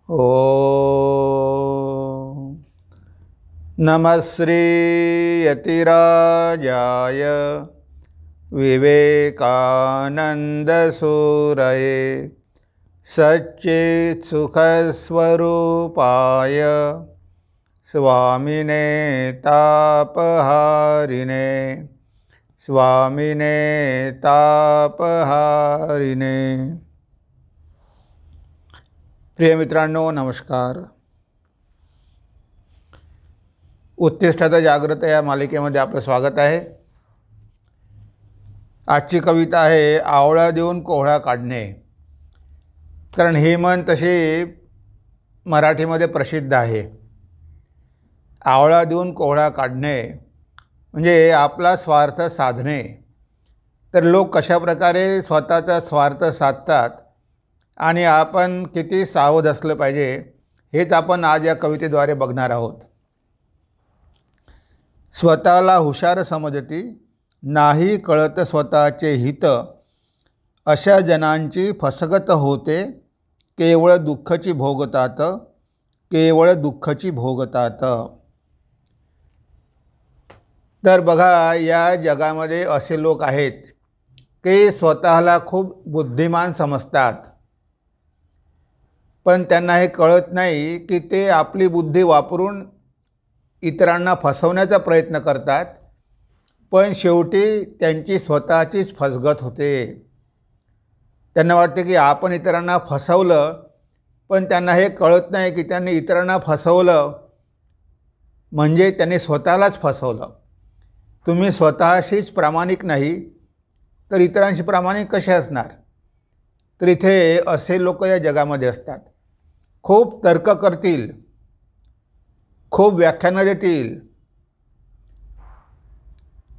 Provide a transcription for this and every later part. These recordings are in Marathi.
ॐ नमः श्री यतिराजाय विवेकानंदसूरये सच्चित्सुखस्वरूपाय स्वामिने तापहारिणे स्वामिने तापहारिणे। प्रिय मित्रांनो, नमस्कार। उत्तिष्ठत जागृत या मालिकेमध्ये आपलं स्वागत आहे। आजची कविता आहे आवळा देऊन कोहळा काढणे। कारण ही म्हण तशी मराठीमध्ये प्रसिद्ध आहे। आवळा देऊन कोहळा काढणे म्हणजे आपला स्वार्थ साधणे। तर लोक कशा प्रकारे स्वतःचा स्वार्थ साधतात आणि आपण किती सावध असलं पाहिजे हेच आपण आज या कवितेद्वारे बघणार आहोत। स्वतःला हुशार समजती नाही कळत स्वतःचे हित, अशा जनांची फसगत होते केवळ दुःखची भोगतात, केवळ दुःखची भोगतात। तर बघा, या जगामध्ये असे लोक आहेत की स्वतःला खूप बुद्धिमान समजतात, पण त्यांना हे कळत नाही की ते आपली बुद्धी वापरून इतरांना फसवण्याचा प्रयत्न करतात, पण शेवटी त्यांची स्वतःचीच फसगत होते। त्यांना वाटते की आपण इतरांना फसवलं, पण त्यांना हे कळत नाही की त्यांनी इतरांना फसवलं म्हणजे त्यांनी स्वतःलाच फसवलं। तुम्ही स्वतःशीच प्रामाणिक नाही तर इतरांशी प्रामाणिक कसे असणार? तर इथे असे लोक या जगामध्ये असतात। खूप तर्क करतील, खूप व्याख्यानं देतील,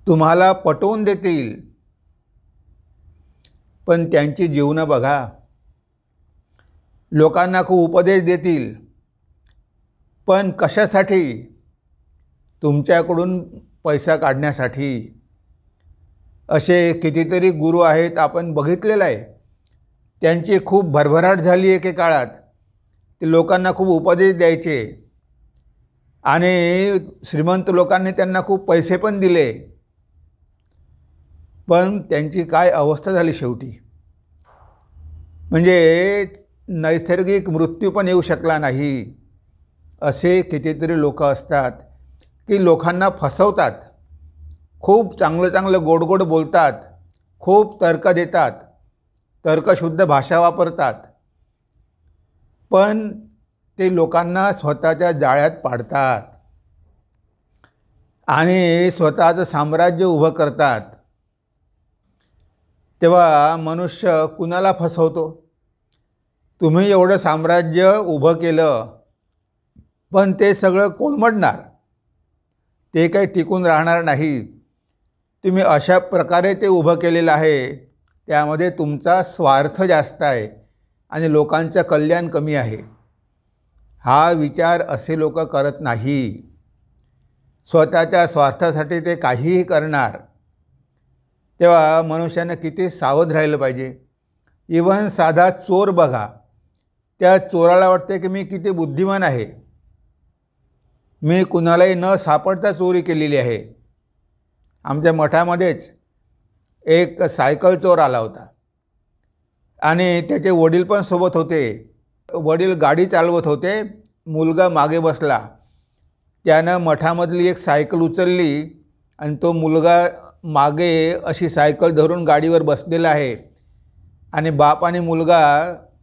तुम्हाला पटवून देतील, पण त्यांची जीवनं बघा। लोकांना खूप उपदेश देतील, पण कशासाठी? तुमच्याकडून पैसा काढण्यासाठी। असे कितीतरी गुरु आहेत, आपण बघितलेलं आहे। त्यांची खूप भरभराट झाली एके काळात। ते लोकांना खूप उपदेश द्यायचे आणि श्रीमंत लोकांनी त्यांना खूप पैसे पण दिले, पण त्यांची काय अवस्था झाली शेवटी? म्हणजे नैसर्गिक मृत्यू पण येऊ शकला नाही। असे कितीतरी लोक असतात की लोकांना फसवतात, खूप चांगलं चांगलं गोड गोड बोलतात, खूप तर्क देतात, तर्कशुद्ध भाषा वापरतात, पण ते लोकांना स्वतःच्या जाळ्यात पाडतात आणि स्वतःचं साम्राज्य उभं करतात। तेव्हा मनुष्य कुणाला फसवतो? तुम्ही एवढं साम्राज्य उभं केलं, पण ते सगळं कोलमडणार, ते काही टिकून राहणार नाही। तुम्ही अशा प्रकारे ते उभं केलेलं आहे, त्यामध्ये तुमचा स्वार्थ जास्त आहे आणि लोकांचं कल्याण कमी आहे। हा विचार असे लोक करत नाही। स्वतःच्या स्वार्थासाठी ते काहीही करणार। तेव्हा मनुष्यानं किती सावध राहिलं पाहिजे। इव्हन साधा चोर बघा, त्या चोराला वाटते की मी किती बुद्धिमान आहे, मी कुणालाही न सापडता चोरी केलेली आहे। आमच्या मठामध्येच एक सायकल चोर आला होता आणि त्याचे वडील पण सोबत होते। वडील गाडी चालवत होते, मुलगा मागे बसला। त्यानं मठामधली एक सायकल उचलली आणि तो मुलगा मागे अशी सायकल धरून गाडीवर बसलेला आहे आणि बाप आणि मुलगा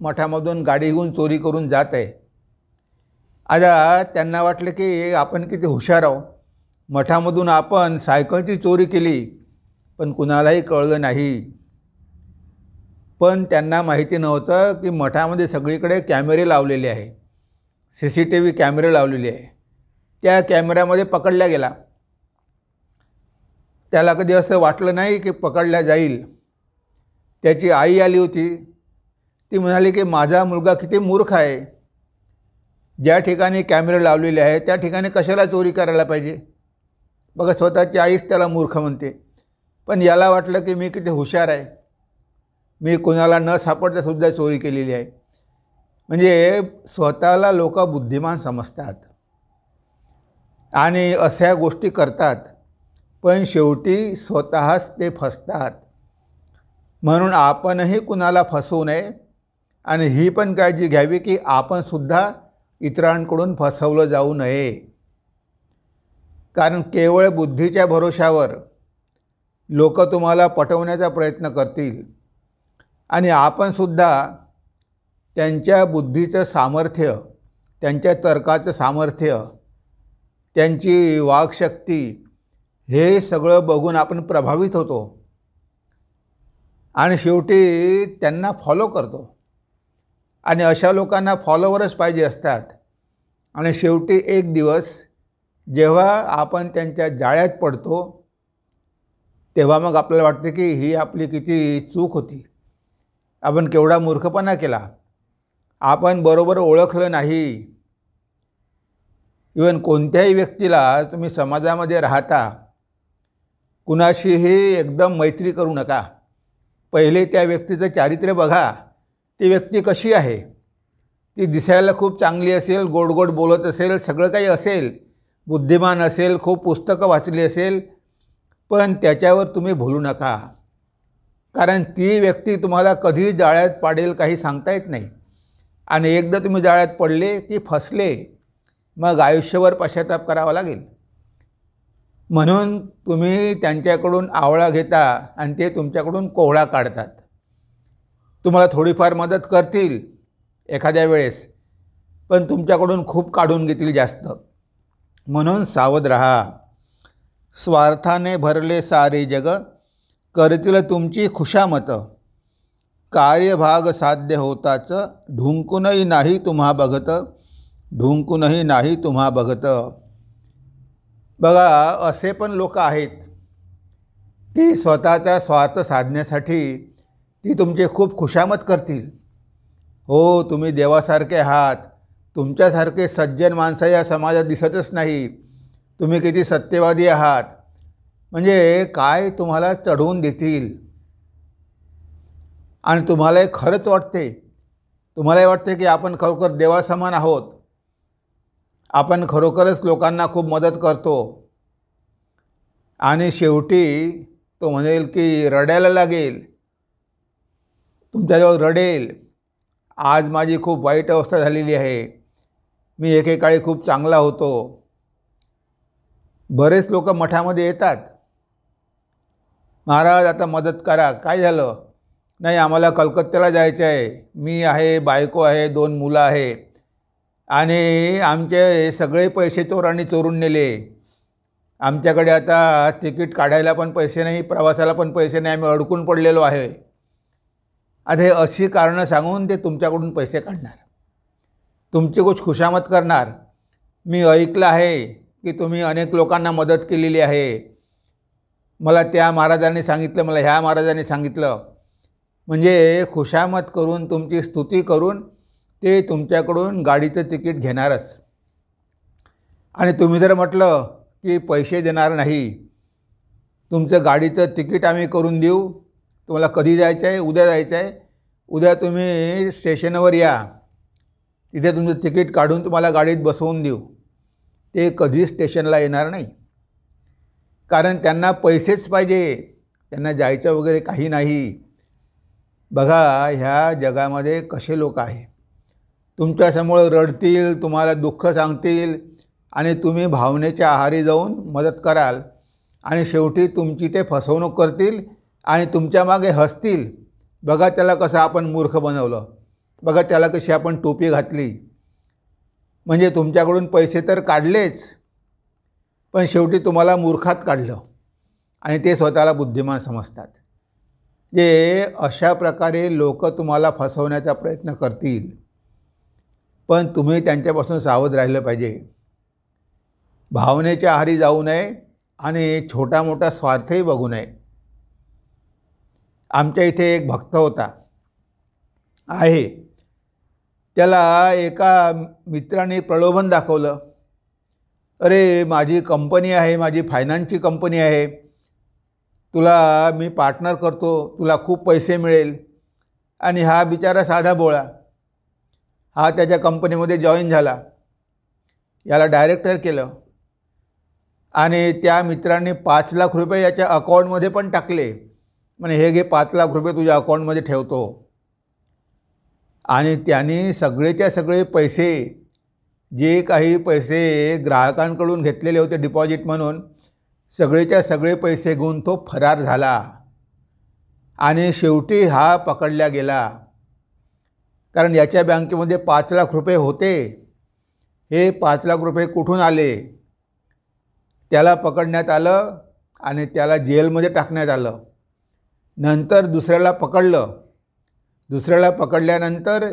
मठामधून गाडी घेऊन चोरी करून जात आहे। आता त्यांना वाटलं की आपण किती हुशार आहोत, मठामधून आपण सायकलची चोरी केली, पण कुणालाही कळलं नाही। पण त्यांना माहिती नव्हतं की मठामध्ये सगळीकडे कॅमेरे लावलेले आहे, CCTV कॅमेरे लावलेले आहे। त्या कॅमेऱ्यामध्ये पकडला गेला। त्याला कधी असं वाटलं नाही की पकडला जाईल। त्याची आई आली होती, ती म्हणाली की माझा मुलगा किती मूर्ख आहे, ज्या ठिकाणी कॅमेरे लावलेले आहे त्या ठिकाणी कशाला चोरी करायला पाहिजे? बघा, स्वतःची आईच त्याला मूर्ख म्हणते। पण याला वाटलं की मी किती हुशार आहे, मी कुणाला न सापडता सुद्धा चोरी केलेली आहे। म्हणजे स्वतःला लोक बुद्धिमान समजतात आणि अशा गोष्टी करतात, पण शेवटी स्वतःच ते फसतात. म्हणून आपणही कुणाला फसवू नये आणि ही पण काळजी घ्यावी की आपणसुद्धा इतरांकडून फसवलं जाऊ नये. कारण केवळ बुद्धीच्या भरोशावर लोक तुम्हाला पटवण्याचा प्रयत्न करतील आणि आपणसुद्धा त्यांच्या बुद्धीचं सामर्थ्य, त्यांच्या तर्काचं सामर्थ्य, त्यांची वाक्शक्ती हे सगळं बघून आपण प्रभावित होतो आणि शेवटी त्यांना फॉलो करतो. आणि अशा लोकांना फॉलोवरच पाहिजे असतात. आणि शेवटी एक दिवस जेव्हा आपण त्यांच्या जाळ्यात पडतो तेव्हा मग आपल्याला वाटते की ही आपली किती चूक होती, आपण केवढा मूर्खपणा केला, आपण बरोबर ओळखलं नाही. इवन कोणत्याही व्यक्तीला तुम्ही समाजामध्ये राहता, कुणाशीही एकदम मैत्री करू नका. पहिले त्या व्यक्तीचं चारित्र्य बघा, ती व्यक्ती कशी आहे. ती दिसायला खूप चांगली असेल, गोड गोड बोलत असेल, सगळं काही असेल, बुद्धिमान असेल, खूप पुस्तकं वाचली असेल, पण त्याच्यावर तुम्ही भुलू नका. कारण ती व्यक्ती तुम्हाला कधी जाळ्यात पाडेल काही सांगता येत नाही. आणि एकदा तुम्ही जाळ्यात पडले की फसले, मग आयुष्यभर पश्चाताप करावा लागेल. म्हणून तुम्ही त्यांच्याकडून आवळा घेता आणि ते तुमच्याकडून कोहळा काढतात. तुम्हाला थोडीफार मदत करतील एखाद्या वेळेस, पण तुमच्याकडून खूप काढून घेतील जास्त. म्हणून सावध राहा. स्वार्थाने भरले सारे जग, करतील तुमची खुशामत. कार्यभाग साध्य होताच, ढुंकूनही नाही तुम्हा बघत, ढुंकूनही नाही तुम्हा बघत. बघा, असे पण लोक आहेत की स्वतःचा स्वार्थ साधण्यासाठी ती तुमची खूप खुशामत करतील. हो, तुम्ही देवासारखे आहात, तुमच्यासारखे सज्जन माणसं या समाजात दिसतच नाही, तुम्ही किती सत्यवादी आहात, म्हणजे काय तुम्हाला चढवून देतील. आणि तुम्हालाही खरंच वाटते, तुम्हालाही वाटते की आपण खरोखर देवासमान आहोत, आपण खरोखरच लोकांना खूप मदत करतो. आणि शेवटी तो म्हणेल की रडायला लागेल, तुमच्याजवळ रडेल, आज माझी खूप वाईट अवस्था झालेली आहे, मी एकेकाळी खूप चांगला होतो. बरेच लोक मठामध्ये येतात, महाराज आता मदत करा, काय झालं, नाही आम्हाला कलकत्त्याला जायचं आहे, मी आहे, बायको आहे, 2 मुलं आहे आणि आमचे सगळे पैसे चोरांनी चोरून नेले, आमच्याकडे आता तिकीट काढायला पण पैसे नाही, प्रवासाला पण पैसे नाही, आम्ही अडकून पडलेलो आहे. आता हे अशी कारणं सांगून ते तुमच्याकडून पैसे काढणार, तुमची कुछ खुशामत करणार. मी ऐकलं आहे की तुम्ही अनेक लोकांना मदत केलेली आहे, मला त्या महाराजांनी सांगितलं, मला ह्या महाराजांनी सांगितलं. म्हणजे खुशामत करून, तुमची स्तुती करून ते तुमच्याकडून गाडीचं तिकीट घेणारच. आणि तुम्ही जर म्हटलं की पैसे देणार नाही, तुमचं गाडीचं तिकीट आम्ही करून देऊ, तुम्हाला कधी जायचं आहे, उद्या जायचं आहे, उद्या तुम्ही स्टेशनवर या, तिथे तुमचं तिकीट काढून तुम्हाला गाडीत बसवून देऊ, ते कधीच स्टेशनला येणार नाही. कारण त्यांना पैसेच पाहिजे, त्यांना जायचं वगैरे काही नाही. बघा, ह्या जगामध्ये कसे लोक आहे, तुमच्यासमोर रडतील, तुम्हाला दुःख सांगतील आणि तुम्ही भावनेच्या आहारी जाऊन मदत कराल आणि शेवटी तुमची ते फसवणूक करतील आणि तुमच्या मागे हसतील. बघा त्याला कसं आपण मूर्ख बनवलं, बघा त्याला कशी आपण टोपी घातली. म्हणजे तुमच्याकडून पैसे तर काढलेच, पण शेवटी तुम्हाला मूर्खात काढलं आणि ते स्वतःला बुद्धिमान समजतात. जे अशा प्रकारे लोक तुम्हाला फसवण्याचा प्रयत्न करतील, पण तुम्ही त्यांच्यापासून सावध राहिलं पाहिजे. भावनेच्या आहारी जाऊ नये आणि छोटा मोठा स्वार्थही बघू नये. आमच्या इथे एक भक्त होता आहे, त्याला एका मित्राने प्रलोभन दाखवलं, अरे माझी कंपनी आहे, माझी फायनान्सची कंपनी आहे, तुला मी पार्टनर करतो, तुला खूप पैसे मिळेल. आणि हा बिचारा साधा बोळा, हा त्याच्या कंपनीमध्ये जॉईन झाला, याला डायरेक्टर केलं आणि त्या मित्रांनी 5 लाख रुपये याच्या अकाउंटमध्ये पण टाकले. म्हणजे हे घे 5 लाख रुपये तुझ्या अकाउंटमध्ये ठेवतो. आणि त्यांनी सगळेच्या सगळे पैसे, जे काही पैसे ग्राहकांकडून घेतलेले होते डिपॉझिट म्हणून, सगळेच्या सगळे पैसे घेऊन तो फरार झाला. आणि शेवटी हा पकडला गेला. कारण याच्या बँकेमध्ये 5 लाख रुपये होते. हे 5 लाख रुपये कुठून आले? त्याला पकडण्यात आलं आणि त्याला जेलमध्ये टाकण्यात आलं. नंतर दुसऱ्याला पकडलं. दुसऱ्याला पकडल्यानंतर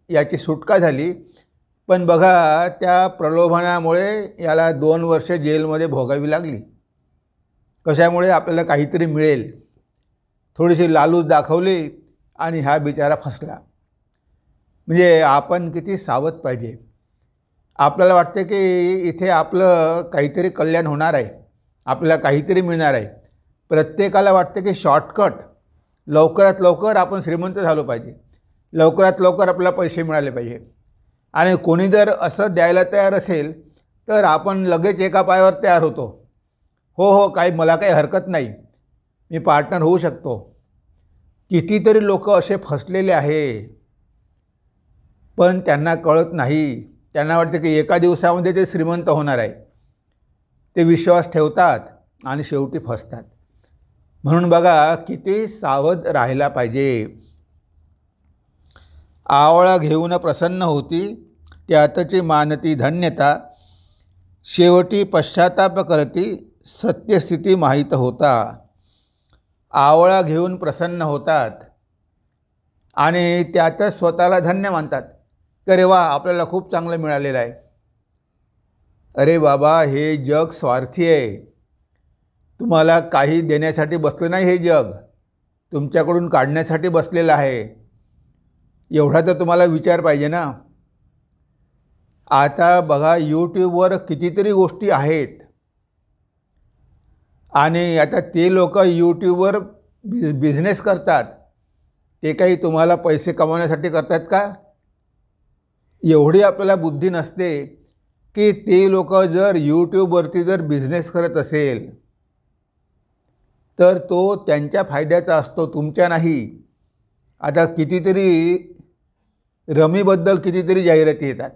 याची सुटका झाली. पण बघा, त्या प्रलोभनामुळे याला 2 वर्ष जेलमध्ये भोगावी लागली. कशामुळे? आपल्याला काहीतरी मिळेल, थोडीशी लालूच दाखवली आणि हा बिचारा फसला. म्हणजे आपण किती सावध पाहिजे. आपल्याला वाटते की इथे आपलं काहीतरी कल्याण होणार आहे, आपल्याला काहीतरी मिळणार आहे. प्रत्येकाला वाटते की शॉर्टकट, लवकरात लवकर आपण श्रीमंत झालो पाहिजे, लवकरात लवकर आपल्याला पैसे मिळाले पाहिजे. आणि कोणी जर असं द्यायला तयार असेल तर आपण लगेच एका पायावर तयार होतो. हो, मला काही हरकत नाही, मी पार्टनर होऊ शकतो. कितीतरी लोक असे फसलेले आहे, पण त्यांना कळत नाही. त्यांना वाटतं की एका दिवसामध्ये ते श्रीमंत होणार आहे. ते विश्वास ठेवतात आणि शेवटी फसतात. म्हणून बघा, किती सावध राहायला पाहिजे. आवळा घेऊन प्रसन्न होती, त्यातची मानती धन्यता. शेवटी पश्चाताप करती, सत्यस्थिती माहीत होता. आवळा घेऊन प्रसन्न होतात आणि त्यातच स्वतःला धन्य मानतात. अरे वा, आपल्याला खूप चांगलं मिळालेलं आहे. अरे बाबा, हे जग स्वार्थी आहे. तुम्हाला काही देण्यासाठी बसलं नाही हे जग, तुमच्याकडून काढण्यासाठी बसलेलं आहे. एवढा तर तुम्हाला विचार पाहिजे ना. आता बघा, यूट्यूबवर कितीतरी गोष्टी आहेत आणि आता ते लोक यूट्यूबवर बिझनेस करतात. ते काही तुम्हाला पैसे कमवण्यासाठी करतात का? एवढी आपल्याला बुद्धी नसते की ते लोक जर यूट्यूबवरती जर बिझनेस करत असेल तर तो त्यांच्या फायद्याचा असतो, तुमच्या नाही. आता कितीतरी रमीबद्दल कितीतरी जाहिराती येतात,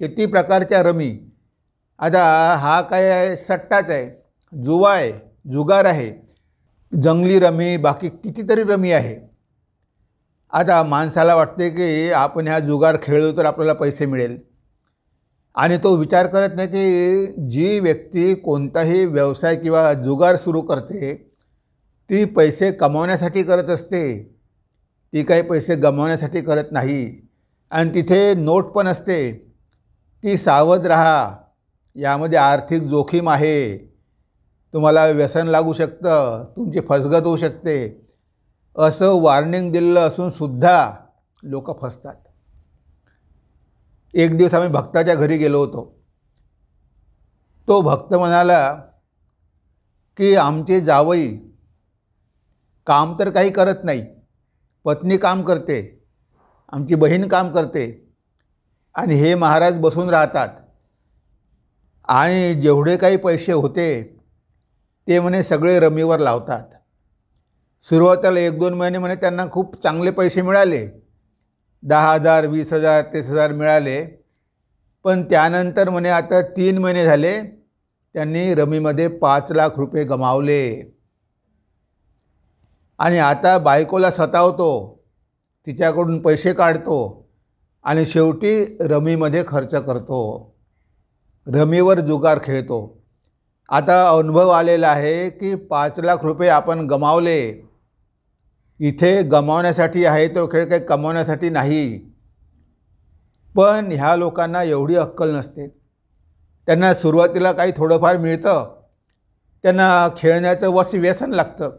किती प्रकारच्या रमी. आता हा काय आहे? सट्टाच आहे, जुवा आहे, जुगार आहे, जंगली रमी, बाकी कितीतरी रमी आहे. आता माणसाला वाटते की आपण ह्या जुगार खेळलो तर आपल्याला पैसे मिळेल. आणि तो विचार करत नाही की जी व्यक्ती कोणताही व्यवसाय किंवा जुगार सुरू करते ती पैसे कमावण्यासाठी करत असते, ती काही पैसे गमावण्यासाठी करत नाही. आणि तिथे नोट पण असते की सावध राहा, यामध्ये आर्थिक जोखीम आहे, तुम्हाला व्यसन लागू शकतं, तुमची फसगत होऊ शकते, असं वॉर्निंग दिलेलं असूनसुद्धा लोक फसतात. एक दिवस आम्ही भक्ताच्या घरी गेलो होतो. तो भक्त म्हणाला की आमचे जावई काम तर काही करत नाही, पत्नी काम करते, आमची बहीण काम करते आणि हे महाराज बसून राहतात. आणि जेवढे काही पैसे होते ते म्हणे सगळे रमीवर लावतात. सुरुवातीला 1-2 महिने म्हणे त्यांना खूप चांगले पैसे मिळाले, 10,000, 20,000, 30,000 मिळाले. पण त्यानंतर म्हणे आता 3 महिने झाले त्यांनी रमीमध्ये 5 लाख रुपये गमावले. आणि आता बायकोला सतावतो, तिच्याकडून पैसे काढतो आणि शेवटी रमीमध्ये खर्च करतो, रमीवर जुगार खेळतो. आता अनुभव आलेला आहे की 5 लाख रुपये आपण गमावले. इथे गमावण्यासाठी आहे तो खेळ, काही कमावण्यासाठी नाही. पण ह्या लोकांना एवढी अक्कल नसते. त्यांना सुरुवातीला काही थोडंफार मिळतं, त्यांना खेळण्याचं व्यसन लागतं.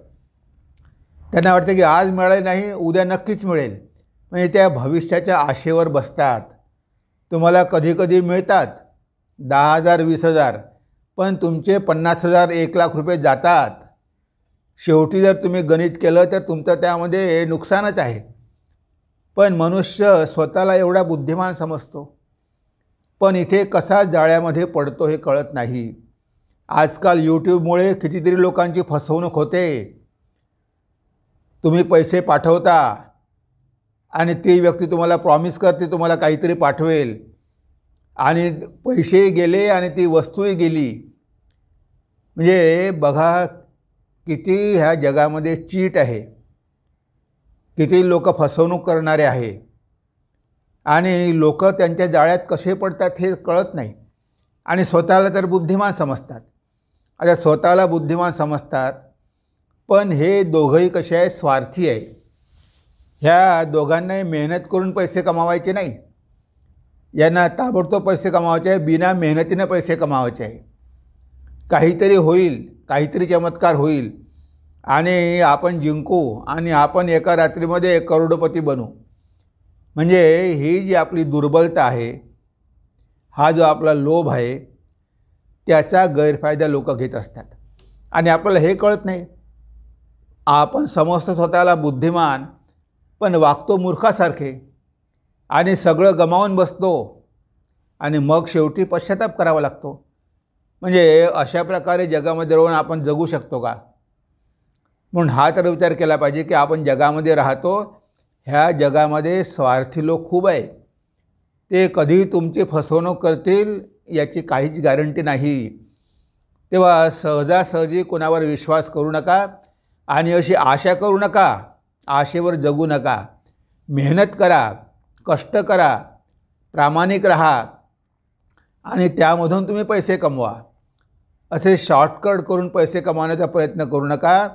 त्यांना वाटतं की आज मिळाले नाही, उद्या नक्कीच मिळेल. म्हणजे त्या भविष्याच्या आशेवर बसतात. तुम्हाला कधी कधी मिळतात 10,000, 20,000, पण तुमचे 50,000, 1 लाख रुपये जातात. शेवटी जर तुम्ही गणित केलं तर तुमचं त्यामध्ये नुकसानच आहे. पण मनुष्य स्वतःला एवढा बुद्धिमान समजतो, पण इथे कसा जाळ्यामध्ये पडतो हे कळत नाही. आजकाल यूट्यूबमुळे कितीतरी लोकांची फसवणूक होते. तुम्ही पैसे पाठवता आणि ती व्यक्ती तुम्हाला प्रॉमिस करते तुम्हाला काहीतरी पाठवेल, आणि पैसेही गेले आणि ती वस्तूही गेली. म्हणजे बघा किती ह्या जगामध्ये चीट आहे, किती लोक फसवणूक करणारे आहे, आणि लोक त्यांच्या जाळ्यात कसे पडतात हे कळत नाही, आणि स्वतःला तर बुद्धिमान समजतात. आता स्वतःला बुद्धिमान समजतात, पण हे दोघंही कसे आहे, स्वार्थी आहे. ह्या दोघांनाही मेहनत करून पैसे कमावायचे नाही, यांना ताबडतोब पैसे कमावायचे आहे, बिना मेहनतीनं पैसे कमावायचे आहे. काहीतरी होईल, काहीतरी चमत्कार होईल आणि आपण जिंकू आणि आपण एका रात्रीमध्ये करोडपती बनू. म्हणजे ही जी आपली दुर्बलता आहे, हा जो आपला लोभ आहे, त्याचा गैरफायदा लोक घेत असतात आणि आपल्याला हे कळत नाही. आपण समजतो स्वतःला बुद्धिमान, पण वागतो मूर्खासारखे आणि सगळं गमावून बसतो आणि मग शेवटी पश्चाताप करावा लागतो. म्हणजे अशा प्रकारे जगामध्ये राहून आपण जगू शकतो का? म्हणून हा तर विचार केला पाहिजे की आपण जगामध्ये राहतो, ह्या जगामध्ये स्वार्थी लोक खूप आहे. ते कधी तुमची फसवणूक करतील याची काहीच गॅरंटी नाही. तेव्हा सहजासहजी कोणावर विश्वास करू नका आणि अशी आशा करू नका, आशेवर जगू नका. मेहनत करा, कष्ट करा, प्रामाणिक राहा आणि त्यामधून तुम्ही पैसे कमवा. असे शॉर्टकट करून पैसे कमावण्याचा प्रयत्न करू नका.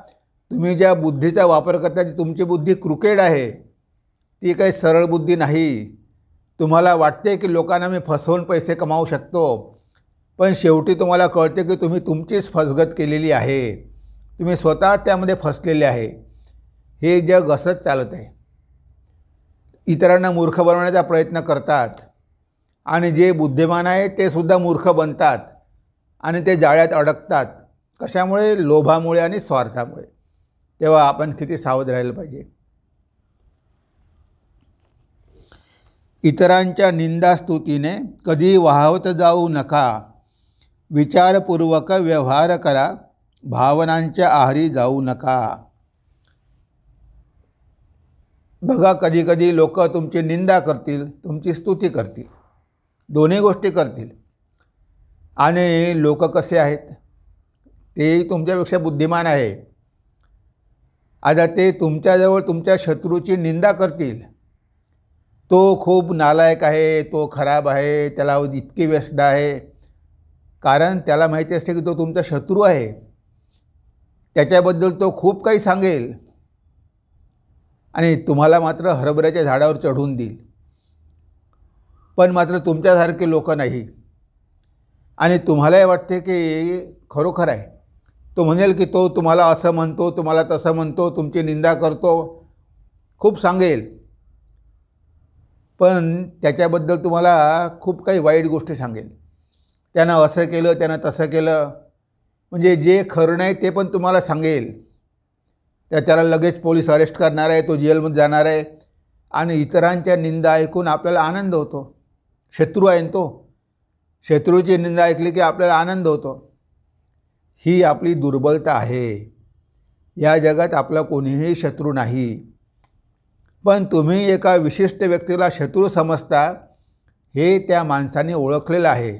तुम्ही ज्या बुद्धीचा वापर करता ती तुमची बुद्धी क्रुकेड आहे, ती काही सरळ बुद्धी नाही. तुम्हाला वाटते की लोकांना मी फसवून पैसे कमावू शकतो, पण शेवटी तुम्हाला कळते की तुम्ही तुमचीच फसगत केलेली आहे, तुम्ही स्वतः त्यामध्ये फसलेले आहे. हे जग असंच चालत आहे. इतरांना मूर्ख बनवण्याचा प्रयत्न करतात आणि जे बुद्धिमान आहे ते सुद्धा मूर्ख बनतात आणि ते जाळ्यात अडकतात. कशामुळे? लोभामुळे आणि स्वार्थामुळे. तेव्हा आपण किती सावध राहायला पाहिजे. इतरांच्या निंदास्तुतीने कधी वाहवत जाऊ नका. विचारपूर्वक व्यवहार करा, भावनांच्या आहारी जाऊ नका. बघा कधी कधी लोक तुमची निंदा करतील, तुमची स्तुती करतील, दोन्ही गोष्टी करतील. आणि लोक कसे आहेत, तेही तुमच्यापेक्षा बुद्धिमान आहे. आता ते तुमच्याजवळ तुमच्या शत्रूची निंदा करतील. तो खूप नालायक आहे, तो खराब आहे, त्याला इतकी व्यसना आहे, कारण त्याला माहिती असते की तो तुमचा शत्रू आहे. त्याच्याबद्दल तो खूप काही सांगेल आणि तुम्हाला मात्र हरभऱ्याच्या झाडावर चढवून देईल. पण मात्र तुमच्यासारखे लोक नाही. आणि तुम्हालाही वाटते की खरोखर आहे. तो म्हणेल की तो तुम्हाला असं म्हणतो, तुम्हाला तसं म्हणतो, तुमची निंदा करतो, खूप सांगेल, पण त्याच्याबद्दल तुम्हाला खूप काही वाईट गोष्टी सांगेल. त्यानं असं केलं, त्यानं तसं केलं, म्हणजे जे खरं नाही ते पण तुम्हाला सांगेल. त्याला लगेच पोलीस अरेस्ट करणार आहे, तो जेलमध्ये जाणार आहे. आणि इतरांच्या निंदा ऐकून आपल्याला आनंद होतो. शत्रू आहे ना तो, शत्रूची निंदा ऐकली की आपल्याला आनंद होतो. ही आपली दुर्बलता आहे. या जगात आपला कोणीही शत्रू नाही, पण तुम्ही एका विशिष्ट व्यक्तीला शत्रू समजता हे त्या माणसाने ओळखलेलं आहे.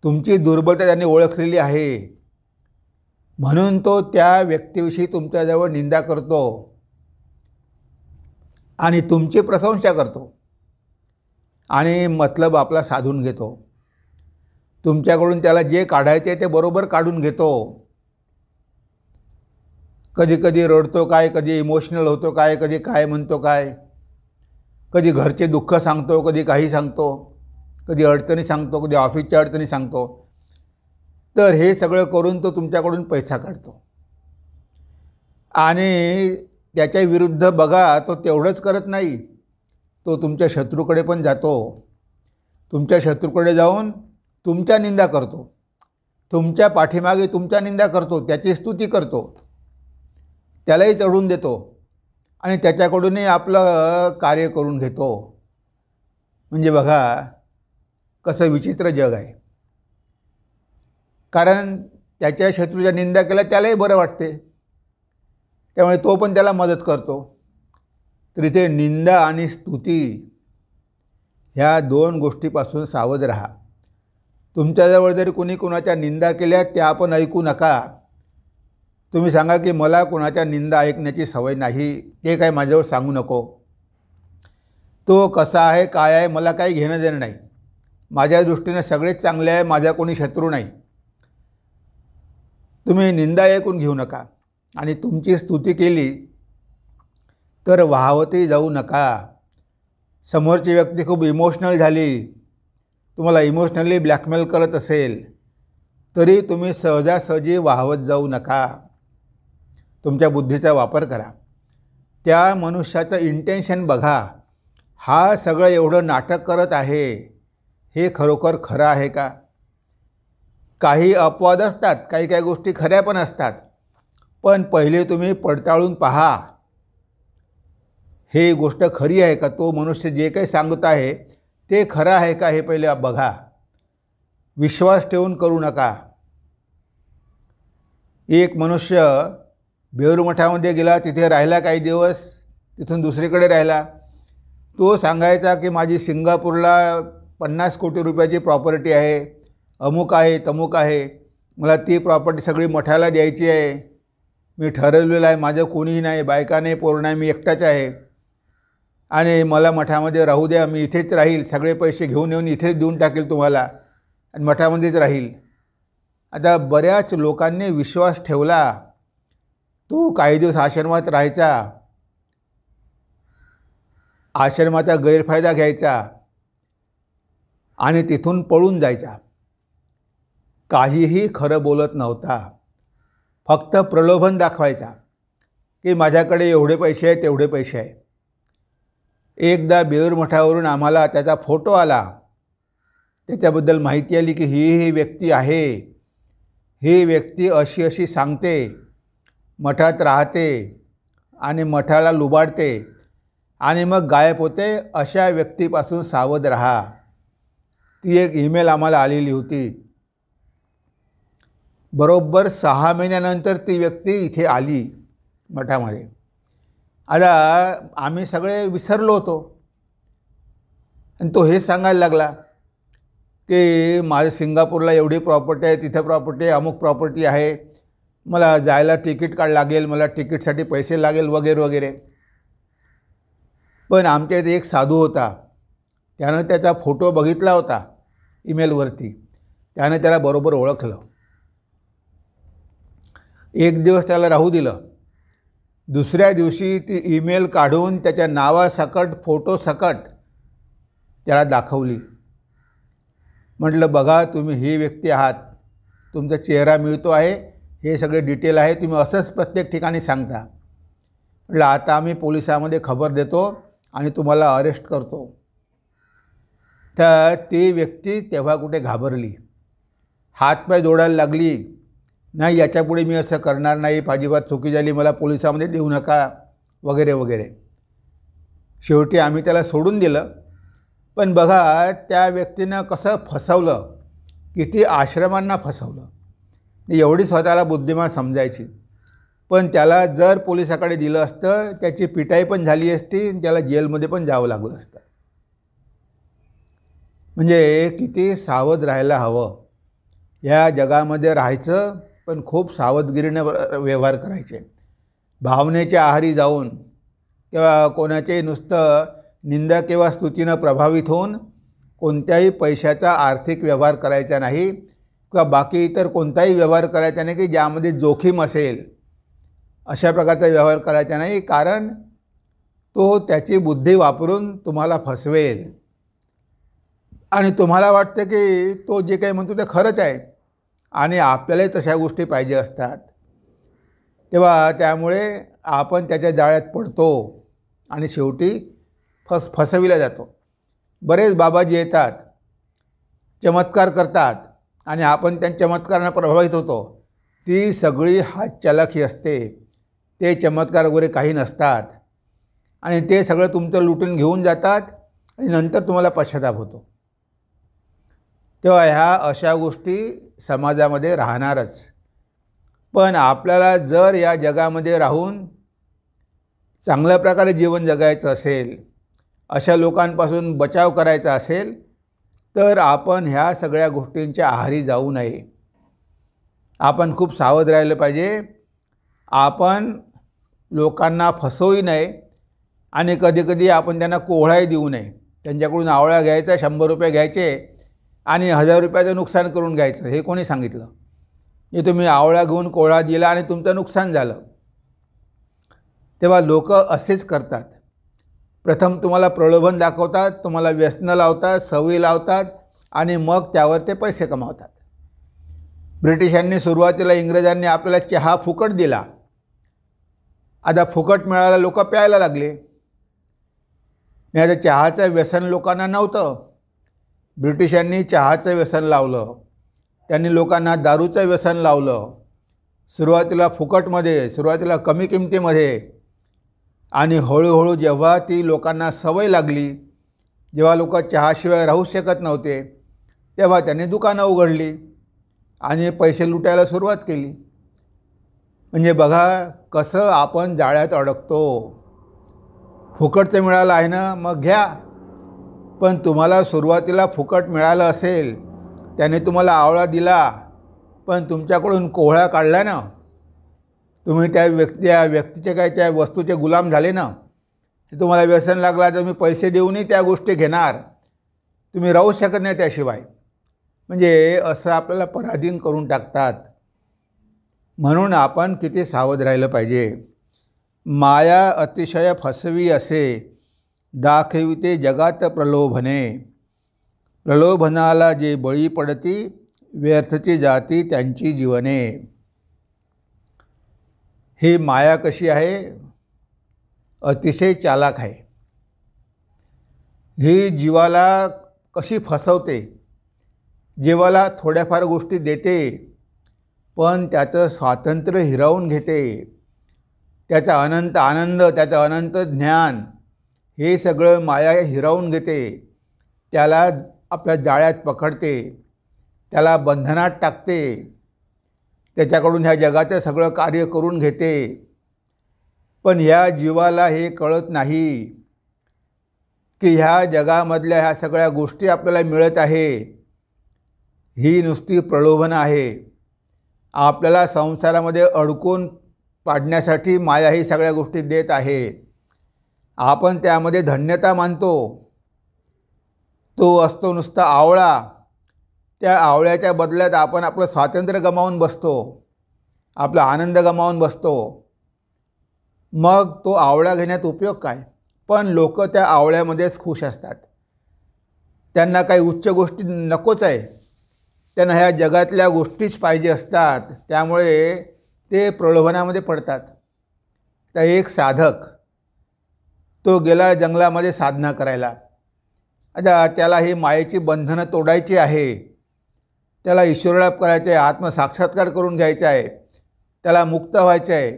तुमची दुर्बलता त्यांनी ओळखलेली आहे, म्हणून तो त्या व्यक्तीविषयी तुमच्याजवळ निंदा करतो आणि तुमची प्रशंसा करतो आणि मतलब आपला साधून घेतो. तुमच्याकडून त्याला जे काढायचे ते बरोबर काढून घेतो. कधी कधी रडतो काय, कधी इमोशनल होतो काय, कधी काय म्हणतो काय, कधी घरचे दुःख सांगतो, कधी काही सांगतो, कधी अडचणी सांगतो, कधी ऑफिसच्या अडचणी सांगतो. तर हे सगळं करून तो तुमच्याकडून पैसा काढतो. आणि त्याच्या विरुद्ध बघा, तो तेवढंच करत नाही, तो तुमच्या शत्रूकडे पण जातो. तुमच्या शत्रूकडे जाऊन तुमच्या निंदा करतो, तुमच्या पाठीमागे तुमच्या निंदा करतो, त्याची स्तुती करतो, त्यालाही चढवून देतो आणि त्याच्याकडूनही आपलं कार्य करून घेतो. म्हणजे बघा कसं विचित्र जग आहे. कारण त्याच्या शत्रूच्या निंदा केला त्यालाही बरं वाटते, त्यामुळे तो पण त्याला मदत करतो. तर इथे निंदा आणि स्तुती ह्या दोन गोष्टीपासून सावध राहा. तुमच्याजवळ जरी कोणी कुणाच्या निंदा केल्या त्या पण ऐकू नका. तुम्ही सांगा की मला कुणाच्या निंदा ऐकण्याची सवय नाही, ते काय माझ्याजवळ सांगू नको. तो कसा आहे काय आहे मला काही घेणं देणं नाही. माझ्या दृष्टीने सगळेच चांगले आहे, माझा कोणी शत्रू नाही. तुम्ही निंदा ऐकून घेऊ नका. आणि तुमची स्तुती केली तर वाहवती जाऊ नका. समोरची व्यक्ती खूप इमोशनल झाली, तुम्हाला इमोशनली ब्लॅकमेल करत असेल तरी तुम्ही सहजासहजी वाहवत जाऊ नका. तुमच्या बुद्धीचा वापर करा. त्या मनुष्याचं इंटेन्शन बघा. हा सगळं एवढं नाटक करत आहे, हे खरोखर खरं आहे का? काही अपवाद असतात, काही काही गोष्टी खऱ्या पण असतात, पण पहिले तुम्ही पडताळून पहा, हे गोष्ट खरी आहे का? तो मनुष्य जे काही सांगत आहे ते खरं आहे का हे पहिले बघा. विश्वास ठेवून करू नका. एक मनुष्य बेऊर मठामध्ये गेला, तिथे राहिला काही दिवस, तिथून दुसरीकडे राहिला. तो सांगायचा की माझी सिंगापूरला 50 कोटी रुपयाची प्रॉपर्टी आहे, अमुक आहे तमुक आहे, मला ती प्रॉपर्टी सगळी मठाला द्यायची आहे, मी ठरवलेलं आहे, माझं कोणीही नाही, बायका नाही, पोर नाही, मी एकटाच आहे आणि मला मठामध्ये राहू द्या, मी इथेच राहील, सगळे पैसे घेऊन येऊन इथेच देऊन टाकेल तुम्हाला आणि मठामध्येच राहील. आता बऱ्याच लोकांनी विश्वास ठेवला. तो काही दिवस आश्रमात राहायचा, आश्रमाचा गैरफायदा घ्यायचा आणि तिथून पळून जायचा. काहीही खरं बोलत नव्हता, फक्त प्रलोभन दाखवायचा की माझ्याकडे एवढे पैसे आहेत तेवढे पैसे आहे. एकदा बेऊर मठावरून आम्हाला त्याचा फोटो आला, त्याच्याबद्दल माहिती आली की ही व्यक्ती आहे, ही व्यक्ती अशी अशी सांगते, मठात राहते आणि मठाला लुबाडते आणि मग गायब होते. अशा व्यक्तीपासून सावध राहा. ती एक ईमेल आम्हाला आलेली होती. बरोबर 6 महिन्यानंतर ती व्यक्ती इथे आली मठामध्ये. आता आम्ही सगळे विसरलो होतो आणि तो हे सांगायला लागला की माझं सिंगापूरला एवढी प्रॉपर्टी आहे, तिथे प्रॉपर्टी आहे, अमुक प्रॉपर्टी आहे, मला जायला तिकीट काढ लागेल, मला तिकीटसाठी पैसे लागेल वगैरे वगैरे. पण आमच्या इथे एक साधू होता, त्यानं त्याचा फोटो बघितला होता ईमेलवरती, त्यानं त्याला बरोबर ओळखलं. एक दिवस त्याला राहू दिलं. दुसऱ्या दिवशी ती ईमेल काढून त्याच्या नावासकट फोटोसकट त्याला दाखवली. म्हटलं बघा तुम्ही ही व्यक्ती आहात, तुमचा चेहरा मिळतो आहे, हे सगळे डिटेल आहे, तुम्ही असंच प्रत्येक ठिकाणी सांगता. म्हटलं आता आम्ही पोलिसामध्ये खबर देतो आणि तुम्हाला अरेस्ट करतो. तर ती व्यक्ती तेव्हा कुठे घाबरली, हातपाय जोडायला लागली, नाही याच्यापुढे मी असं करणार नाही, अजिबात चुकी झाली, मला पोलिसामध्ये देऊ नका वगैरे वगैरे. शेवटी आम्ही त्याला सोडून दिलं. पण बघा त्या व्यक्तीनं कसं फसवलं, किती आश्रमांना फसवलं. एवढी स्वतःला बुद्धिमान समजायची, पण त्याला जर पोलिसाकडे दिलं असतं त्याची पिटाई पण झाली असती, त्याला जेलमध्ये पण जावं लागलं असतं. म्हणजे किती सावध राहायला हवं. या जगामध्ये राहायचं पण खूप सावधगिरीने व्यवहार करायचे. भावनेच्या आहारी जाऊन किंवा कोणाच्याही नुसतं निंदा किंवा स्तुतीनं प्रभावित होऊन कोणत्याही पैशाचा आर्थिक व्यवहार करायचा नाही किंवा बाकी इतर कोणताही व्यवहार करायचा नाही की ज्यामध्ये जोखीम असेल. अशा प्रकारचा व्यवहार करायचा नाही, कारण तो त्याची बुद्धी वापरून तुम्हाला फसवेल आणि तुम्हाला वाटतं की तो जे काही म्हणतो ते खरंच आहे आणि आपल्यालाही तशा गोष्टी पाहिजे असतात. तेव्हा त्यामुळे आपण त्याच्या जाळ्यात पडतो आणि शेवटी फसविला जातो. बरेच बाबाजी येतात, चमत्कार करतात आणि आपण त्यांच्या चमत्कारांना प्रभावित होतो. ती सगळी हातचलाखी असते. ते चमत्कार वगैरे काही नसतात. आणि ते सगळं तुमचं लुटून घेऊन जातात आणि नंतर तुम्हाला पश्चाताप होतो. तेव्हा ह्या अशा गोष्टी समाजामध्ये राहणारच. पण आपल्याला जर या जगामध्ये राहून चांगल्या प्रकारे जीवन जगायचं असेल, अशा लोकांपासून बचाव करायचा असेल, तर आपण ह्या सगळ्या गोष्टींच्या आहारी जाऊ नये. आपण खूप सावध राहिलं पाहिजे. आपण लोकांना फसवू नये आणि कधीकधी आपण त्यांना कोहळाही देऊ नये. त्यांच्याकडून आवळा घ्यायचा, 100 रुपये घ्यायचे आणि 1000 रुपयाचं नुकसान करून घ्यायचं. हे कोणी सांगितलं? हे तुम्ही आवळा घेऊन कोहळा दिला आणि तुमचं नुकसान झालं. तेव्हा लोक असेच करतात. प्रथम तुम्हाला प्रलोभन दाखवतात, तुम्हाला व्यसनं लावतात, सवयी लावतात आणि मग त्यावर ते पैसे कमावतात. ब्रिटिशांनी सुरुवातीला इंग्रजांनी आपल्याला चहा फुकट दिला. आता फुकट मिळायला लोक प्यायला लागले. आता चहाचं व्यसन लोकांना नव्हतं. ब्रिटिशांनी चहाचं व्यसन लावलं, त्यांनी लोकांना दारूचं व्यसन लावलं. सुरुवातीला फुकटमध्ये, सुरुवातीला कमी किमतीमध्ये, आणि हळूहळू जेव्हा ती लोकांना सवय लागली, जेव्हा लोक चहाशिवाय राहू शकत नव्हते, तेव्हा त्यांनी दुकानं उघडली आणि पैसे लुटायला सुरुवात केली. म्हणजे बघा कसं आपण जाळ्यात अडकतो. फुकटचं मिळालं आहे ना, मग घ्या. पण तुम्हाला सुरुवातीला फुकट मिळालं असेल, त्याने तुम्हाला आवळा दिला, पण तुमच्याकडून कोहळा काढला ना, तुम्ही त्या व्यक्तीचे काय त्या वस्तूचे गुलाम झाले ना. ते तुम्हाला व्यसन लागला तर तुम्ही पैसे देऊनही त्या गोष्टी घेणार. तुम्ही राहू शकत नाही त्याशिवाय. म्हणजे असं आपल्याला पराधीन करून टाकतात. म्हणून आपण किती सावध राहिलं पाहिजे. माया अतिशय फसवी असे, दाखविते जगात प्रलोभने. प्रलोभनाला जे बळी पडती, व्यर्थची जाती त्यांची जीवने. ही माया कशी आहे? अतिशय चालाक आहे. ही जीवाला कशी फसवते. जीवाला थोड्याफार गोष्टी देते, पण त्याचं स्वातंत्र्य हिरावून घेते. त्याचा अनंत आनंद, त्याचं अनंत ज्ञान, हे सगळं माया हिरावून घेते. त्याला आपल्या जाळ्यात पकडते, त्याला बंधनात टाकते, त्याच्याकडून ह्या जगाचं सगळं कार्य करून घेते. पण ह्या जीवाला हे कळत नाही की ह्या जगामधल्या ह्या सगळ्या गोष्टी आपल्याला मिळत आहे, ही नुसती प्रलोभनं आहे. आपल्याला संसारामध्ये अडकून पाडण्यासाठी माया ही सगळ्या गोष्टी देत आहे. आपण त्यामध्ये धन्यता मानतो. तो असतो नुसता आवळा. त्या आवळ्याच्या बदल्यात आपण आपलं स्वातंत्र्य गमावून बसतो, आपला आनंद गमावून बसतो. मग तो आवळा घेण्यात उपयोग काय? पण लोक त्या आवळ्यामध्येच खुश असतात. त्यांना काही उच्च गोष्टी नकोच आहे. त्यांना ह्या जगातल्या गोष्टीच पाहिजे असतात. त्यामुळे ते प्रलोभनामध्ये पडतात. तर एक साधक तो गेला जंगलामध्ये साधना करायला. आता त्याला ही मायेची बंधनं तोडायची आहे, त्याला ईश्वरलाभ करायचे आहे, आत्मसाक्षात्कार करून घ्यायचा आहे, त्याला मुक्त व्हायचं आहे.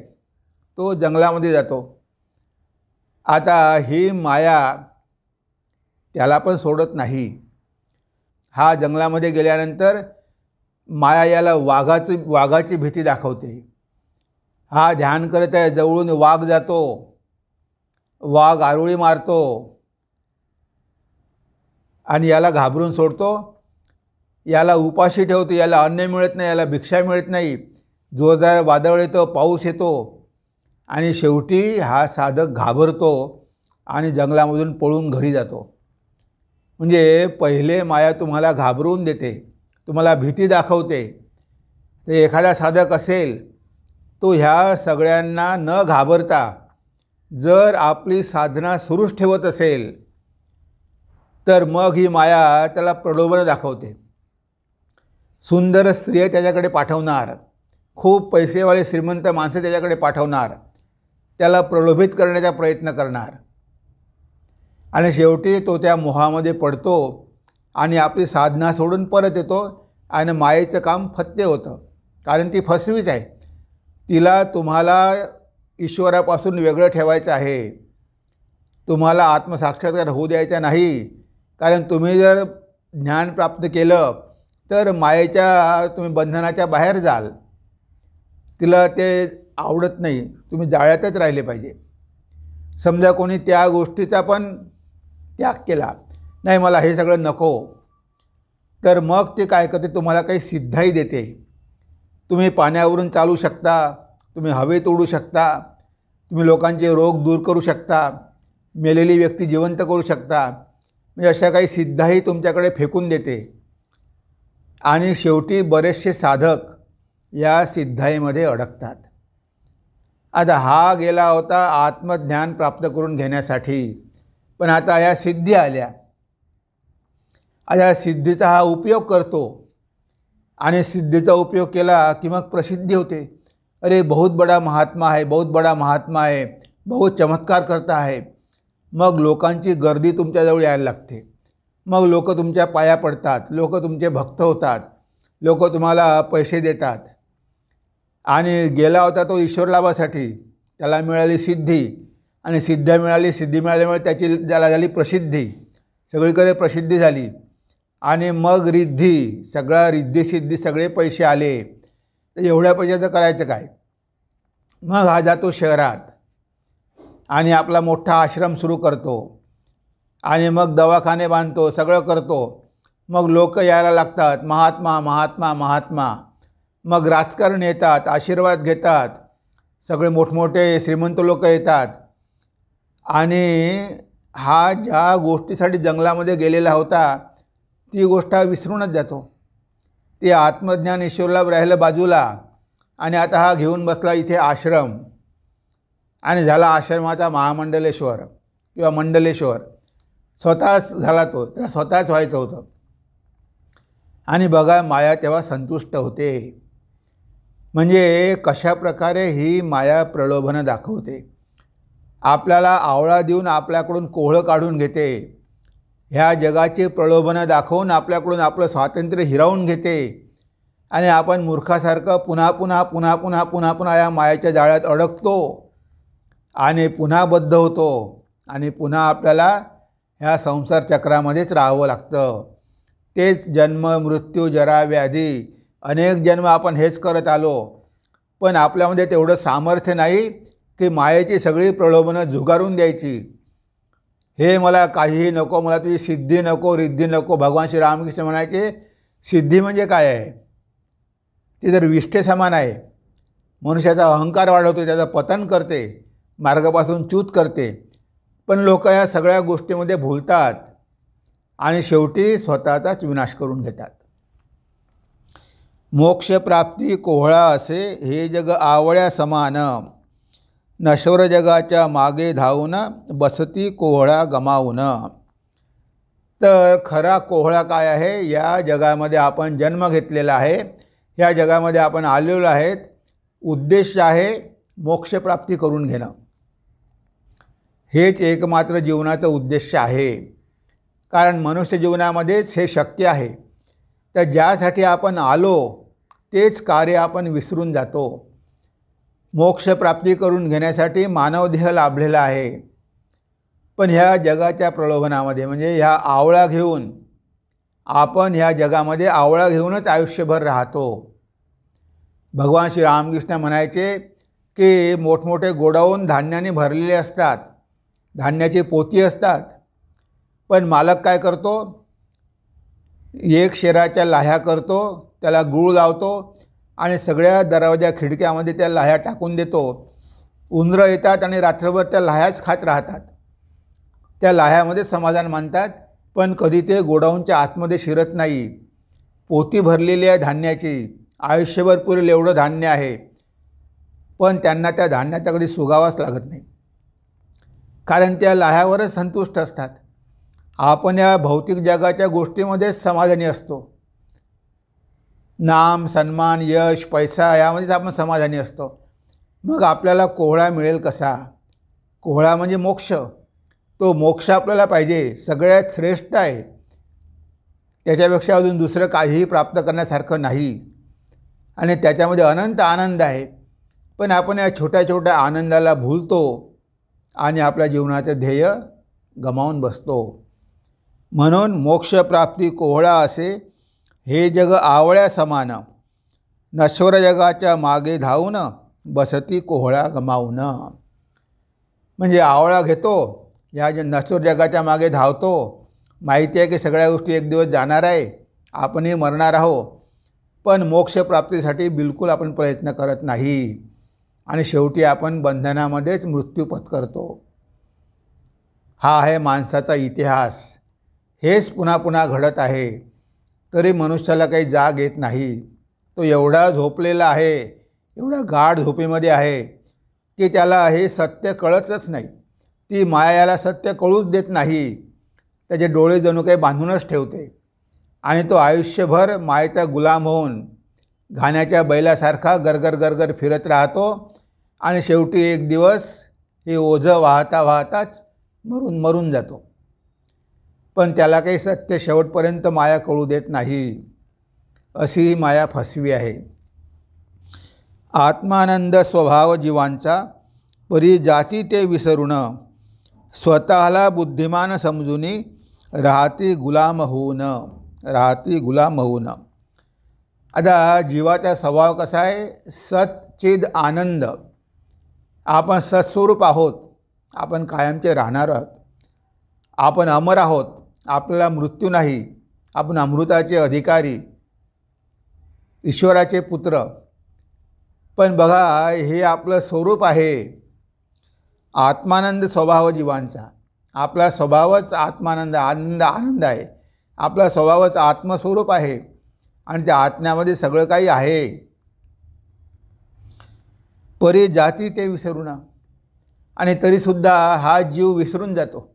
तो जंगलामध्ये जातो. आता ही माया त्याला पण सोडत नाही. हा जंगलामध्ये गेल्यानंतर माया याला वाघाची भीती दाखवते. हा ध्यान करत आहे, जवळून वाघ जातो, वाघ आरोळी मारतो आणि याला घाबरून सोडतो. याला उपाशी ठेवतो, याला अन्न मिळत नाही, याला भिक्षा मिळत नाही. जोरदार वादळ येतो, पाऊस येतो आणि शेवटी हा साधक घाबरतो आणि जंगलामधून पळून घरी जातो. म्हणजे पहिले माया तुम्हाला घाबरवून देते, तुम्हाला भीती दाखवते. तर एखादा साधक असेल तो ह्या सगळ्यांना न घाबरता जर आपली साधना सुरूच ठेवत असेल, तर मग ही माया त्याला प्रलोभन दाखवते. सुंदर स्त्रिया त्याच्याकडे पाठवणार, खूप पैसेवाले श्रीमंत माणसं त्याच्याकडे पाठवणार, त्याला प्रलोभित करण्याचा प्रयत्न करणार आणि शेवटी तो त्या मोहामध्ये पडतो आणि आपली साधना सोडून परत येतो आणि मायेचं काम फत्ते होतं. कारण ती फसवीच आहे. तिला तुम्हाला ईश्वरापासून वेगळं ठेवायचं आहे. तुम्हाला आत्मसाक्षात्कार होऊ द्यायचा नाही. कारण तुम्ही जर ज्ञान प्राप्त केलं तर मायेच्या तुम्ही बंधनाच्या बाहेर जाल. तिला ते आवडत नाही, तुम्ही जाळ्यातच राहिले पाहिजे. समजा कोणी त्या गोष्टीचा पण त्याग केला, नाही मला हे सगळं नको, तर मग ते काय करते, तुम्हाला काही सिद्धाई देते. तुम्ही पाण्यावरून चालू शकता, तुम्ही हवेत उडू शकता, तुम्ही लोकांचे रोग दूर करू शकता, मेलेली व्यक्ती जिवंत करू शकता. म्हणजे अशा काही सिद्धाही तुमच्याकडे फेकून देते. आणि शेवटी बरेचसे साधक या सिद्धाईमध्ये अडकतात. आता हा गेला होता आत्मज्ञान प्राप्त करून घेण्यासाठी, पण आता या सिद्धी आल्या. आता सिद्धीचा हा उपयोग करतो आणि सिद्धीचा उपयोग केला की मग प्रसिद्धी होते. अरे बहुत बड़ा महात्मा है, बहुत बड़ा महात्मा है, बहुत चमत्कार करता है. मग लोकांची गर्दी तुमच्याजवळ यायला लागते. मग लोक तुमच्या पाया पडतात, लोक तुमचे भक्त होतात, लोक तुम्हाला पैसे देतात. आणि गेला होता तो ईश्वर लाभासाठी, त्याला मिळाली सिद्धी, आणि सिद्धी मिळाल्यामुळे त्याला झाली प्रसिद्धी, सगळीकडे प्रसिद्धी झाली. आणि मग रिद्धी, सगळा रिद्धी सिद्धी सगळे पैसे आले. तर एवढ्या पैशाचं करायचं काय? मग हा जातो शहरात आणि आपला मोठा आश्रम सुरू करतो आणि मग दवाखाने बांधतो, सगळं करतो. मग लोक यायला लागतात, महात्मा महात्मा महात्मा. मग राजकारण येतात, आशीर्वाद घेतात, सगळे मोठमोठे श्रीमंत लोक येतात. आणि हा ज्या गोष्टीसाठी जंगलामध्ये गेलेला होता ती गोष्ट विसरूनच जातो. ते आत्मज्ञान ईश्वरला राहिलं बाजूला, आणि आता हा घेऊन बसला इथे आश्रम, आणि झाला आश्रमाचा महामंडलेश्वर किंवा मंडलेश्वर. स्वतःच झाला तो, त्याला स्वतःच व्हायचं होतं. आणि बघा माया तेव्हा संतुष्ट होते. म्हणजे कशा प्रकारे ही माया प्रलोभनं दाखवते. आपल्याला आवळा देऊन आपल्याकडून कोहळं काढून घेते. ह्या जगाची प्रलोभनं दाखवून आपल्याकडून आपलं स्वातंत्र्य हिरावून घेते. आणि आपण मूर्खासारखं पुन्हा पुन्हा पुन्हा पुन्हा पुन्हा पुन्हा या मायाच्या जाळ्यात अडकतो आणि पुन्हा बद्ध होतो. आणि पुन्हा आपल्याला ह्या संसार चक्रामध्येच राहावं लागतं. तेच जन्म मृत्यू जरा व्याधी, अनेक जन्म आपण हेच करत आलो. पण आपल्यामध्ये तेवढं सामर्थ्य नाही की मायेची सगळी प्रलोभनं झुगारून द्यायची. हे मला काहीही नको, मला तुझी सिद्धी नको, रिद्धी नको. भगवान श्री रामकृष्ण म्हणायचे, सिद्धी म्हणजे काय आहे? ती जर विष्ठे समान आहे. मनुष्याचा अहंकार वाढवते, त्याचं पतन करते, मार्गापासून च्यूत करते. पण लोक या सगळ्या गोष्टीमध्ये भुलतात आणि शेवटी स्वतःचाच विनाश करून घेतात. मोक्षप्राप्ती कोहळा असे, हे जग आवळ्या समान. नश्वर जगाच्या मागे धावून, बसती कोहळा गमावून. तर खरा कोहळा काय आहे? या जगामध्ये आपण जन्म घेतलेला आहे, ह्या जगामध्ये आपण आलेलो आहेत. उद्देश आहे मोक्षप्राप्ती करून घेणं. हेच एकमात्र जीवनाचं उद्देश आहे. कारण मनुष्य जीवनामध्येच हे शक्य आहे. तर ज्यासाठी आपण आलो तेच कार्य आपण विसरून जातो. मोक्षप्राप्ती करून घेण्यासाठी मानवदेह लाभलेला आहे. पण ह्या जगाच्या प्रलोभनामध्ये, म्हणजे ह्या आवळा घेऊन आपण ह्या जगामध्ये आवळा घेऊनच आयुष्यभर राहतो. भगवान श्री रामकृष्ण म्हणायचे की मोठमोठे गोडाऊन धान्याने भरलेले असतात, धान्याची पोती असतात, पण मालक काय करतो? एक शेराच्या लाह्या करतो, त्याला गूळ लावतो आणि सगळ्या दरवाजा खिडक्यामध्ये त्या लाह्या टाकून देतो. उंदरं येतात आणि रात्रभर त्या लाह्याच खात राहतात. त्या लाह्यामध्ये समाधान मानतात, पण कधी ते गोडाऊनच्या आतमध्ये शिरत नाही. पोती भरलेली आहे धान्याची, आयुष्यभर पुरेल एवढं धान्य आहे, पण त्यांना त्या धान्याचा कधी सुगावाच लागत नाही. कारण त्या लाह्यावरच संतुष्ट असतात. आपण या भौतिक जगाच्या गोष्टीमध्येच समाधानी असतो. नाम सन्मान यश पैसा यामध्येच आपण समाधानी असतो. मग आपल्याला कोहळा मिळेल कसा? कोहळा म्हणजे मोक्ष. तो मोक्ष आपल्याला पाहिजे, सगळ्यात श्रेष्ठ आहे. त्याच्यापेक्षा अजून दुसरं काहीही प्राप्त करण्यासारखं नाही. आणि त्याच्यामध्ये अनंत आनंद आहे. पण आपण या छोट्या छोट्या आनंदाला भुलतो आणि आपल्या जीवनाचं ध्येय गमावून बसतो. म्हणून मोक्षप्राप्ती कोहळा असे हे जग आवळ्या समान, नश्वर जगाच्या मागे धावून बसती कोहळा गमावून. म्हणजे आवळा घेतो, या नश्वर जगाच्या मागे धावतो, माहिती आहे की सगळ्या गोष्टी एक दिवस जाणार आहे, आपणही मरणार आहोत, पण मोक्षप्राप्तीसाठी बिलकुल आपण प्रयत्न करत नाही आणि शेवटी आपण बंधनामध्येच मृत्यू पत्करतो. हा आहे माणसाचा इतिहास. हेच पुन्हा पुन्हा घडत आहे, तरी मनुष्याला काही जाग येत नाही. तो एवढा झोपलेला आहे, एवढा गाढ झोपेमध्ये आहे की त्याला हे सत्य कळतच नाही. ती माया याला सत्य कळूच देत नाही. त्याचे डोळे जणू काही बांधूनच ठेवते आणि तो आयुष्यभर मायेचा गुलाम होऊन घाण्याच्या बैलासारखा गरगर गरगर फिरत राहतो आणि शेवटी एक दिवस हे ओझं वाहता वाहताच मरून जातो. पण त्याला काही सत्य शेवटपर्यंत माया कळू देत नाही. अशी माया फसवी आहे. आत्मानंद स्वभाव जीवांचा, परी जाती ते विसरून, स्वतःला बुद्धिमान समजून राहती गुलाम होऊन. आता जीवाचा स्वभाव कसा आहे? सच्चिद आनंद. आपण सत्स्वरूप आहोत, आपण कायमचे राहणार आहोत, आपण अमर आहोत, आपल्याला मृत्यू नाही, आपण अमृताचे अधिकारी, ईश्वराचे पुत्र. पण बघा, हे आपलं स्वरूप आहे. आत्मानंद स्वभाव जीवांचा. आपला स्वभावच आत्मानंद, आनंद आहे. आपला स्वभावच आत्मस्वरूप आहे आणि त्या आत्म्यामध्ये सगळं काही आहे. परी जाती ते विसरून, आणि तरीसुद्धा हा जीव विसरून जातो.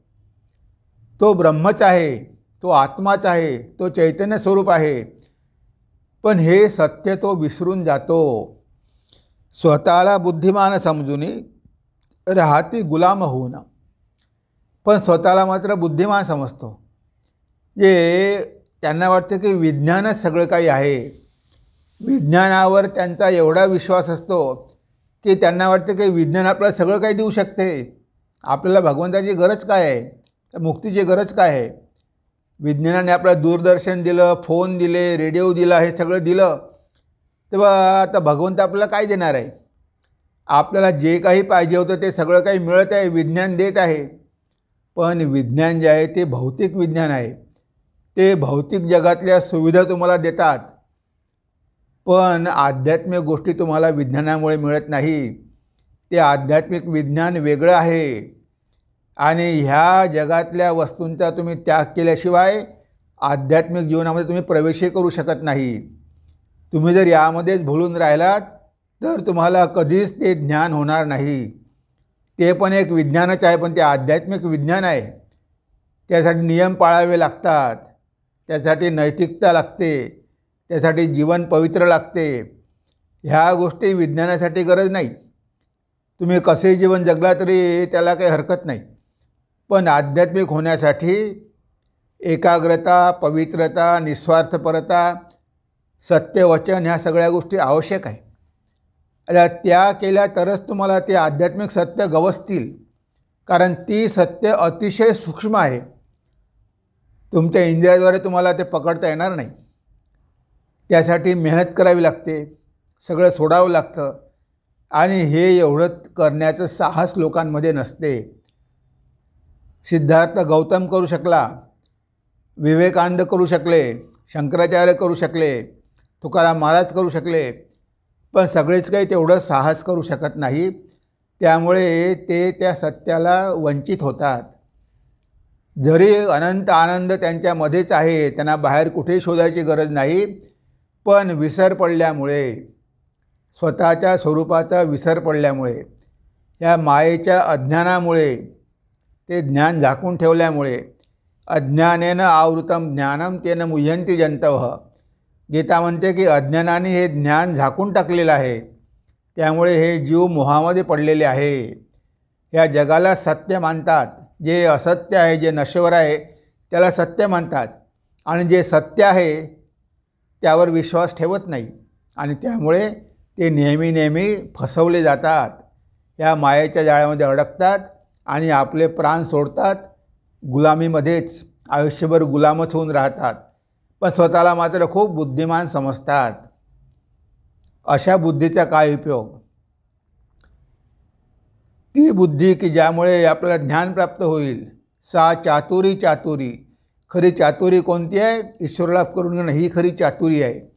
तो ब्रह्मच आहे, तो आत्माच आहे, तो चैतन्य स्वरूप आहे, पण हे सत्य तो विसरून जातो. स्वतःला बुद्धिमान समजून राहती गुलाम होऊन. पण स्वतःला मात्र बुद्धिमान समजतो. जे त्यांना वाटतं की विज्ञानच सगळं काही आहे. विज्ञानावर त्यांचा एवढा विश्वास असतो की त्यांना वाटतं की विज्ञान आपल्याला सगळं काही देऊ शकते. आपल्याला भगवंताची गरज काय आहे? मुक्तीची गरज काय आहे? विज्ञानाने आपल्याला दूरदर्शन दिलं, फोन दिले, रेडिओ दिला, हे सगळं दिलं, तेव्हा आता भगवंत आपल्याला काय देणार आहे? आपल्याला जे काही पाहिजे होतं ते सगळं काही मिळत आहे, विज्ञान देत आहे. पण विज्ञान जे आहे ते भौतिक विज्ञान आहे. ते भौतिक जगातल्या सुविधा तुम्हाला देतात, पण आध्यात्मिक गोष्टी तुम्हाला विज्ञानामुळे मिळत नाही. ते आध्यात्मिक विज्ञान वेगळं आहे आणि ह्या जगातल्या वस्तूंचा तुम्ही त्याग केल्याशिवाय आध्यात्मिक जीवनामध्ये तुम्ही प्रवेशही करू शकत नाही. तुम्ही जर यामध्येच भुलून राहिलात तर तुम्हाला कधीच ते ज्ञान होणार नाही. ते पण एक विज्ञानच आहे, पण ते आध्यात्मिक विज्ञान आहे. त्यासाठी नियम पाळावे लागतात, त्यासाठी नैतिकता लागते, त्यासाठी जीवन पवित्र लागते. ह्या गोष्टी विज्ञानासाठी गरज नाही. तुम्ही कसे जीवन जगला तरी त्याला काही हरकत नाही. पण आध्यात्मिक होण्यासाठी एकाग्रता, पवित्रता, निस्वार्थपरता, सत्यवचन ह्या सगळ्या गोष्टी आवश्यक आहे. आता त्या केल्या तरच तुम्हाला ते आध्यात्मिक सत्य गवसतील, कारण ती सत्य अतिशय सूक्ष्म आहे. तुमच्या इंद्रियाद्वारे तुम्हाला ते पकडता येणार नाही. त्यासाठी मेहनत करावी लागते, सगळं सोडावं लागतं आणि हे एवढं करण्याचं साहस लोकांमध्ये नसते. सिद्धार्थ गौतम करू शकला, विवेकानंद करू शकले, शंकराचार्य करू शकले, तुकाराम महाराज करू शकले, पण सगळेच काही तेवढं साहस करू शकत नाही. त्यामुळे ते त्या सत्याला वंचित होतात. जरी अनंत आनंद त्यांच्यामध्येच आहे, त्यांना बाहेर कुठेही शोधायची गरज नाही, पण विसर पडल्यामुळे, स्वतःच्या स्वरूपाचा विसर पडल्यामुळे, या मायेच्या अज्ञानामुळे, ते ज्ञान झाकून ठेवल्यामुळे, अज्ञानेन आवृतम ज्ञानम तेन मुह्यन्ति जंतवः. गीता म्हणते की अज्ञानाने हे ज्ञान झाकून टाकलेलं आहे, त्यामुळे हे जीव मोहामध्ये पडलेले आहे. या जगाला सत्य मानतात, जे असत्य आहे, जे नश्वर आहे त्याला सत्य मानतात, आणि जे सत्य आहे त्यावर विश्वास ठेवत नाही, आणि त्यामुळे ते नेहमी फसवले जातात. या मायेच्या जाळ्यामध्ये अडकतात आणि आपले प्राण सोडतात गुलामीमध्येच आयुष्यभर गुलामच होऊन राहतात, पण स्वतःला मात्र खूप बुद्धिमान समजतात. अशा बुद्धीचा काय उपयोग? ती बुद्धी की ज्यामुळे आपल्याला ज्ञान प्राप्त होईल, सा चातुरी चातुरी. खरी चातुरी कोणती आहे? ईश्वरलाभ करून घेणं ही खरी चातुरी आहे.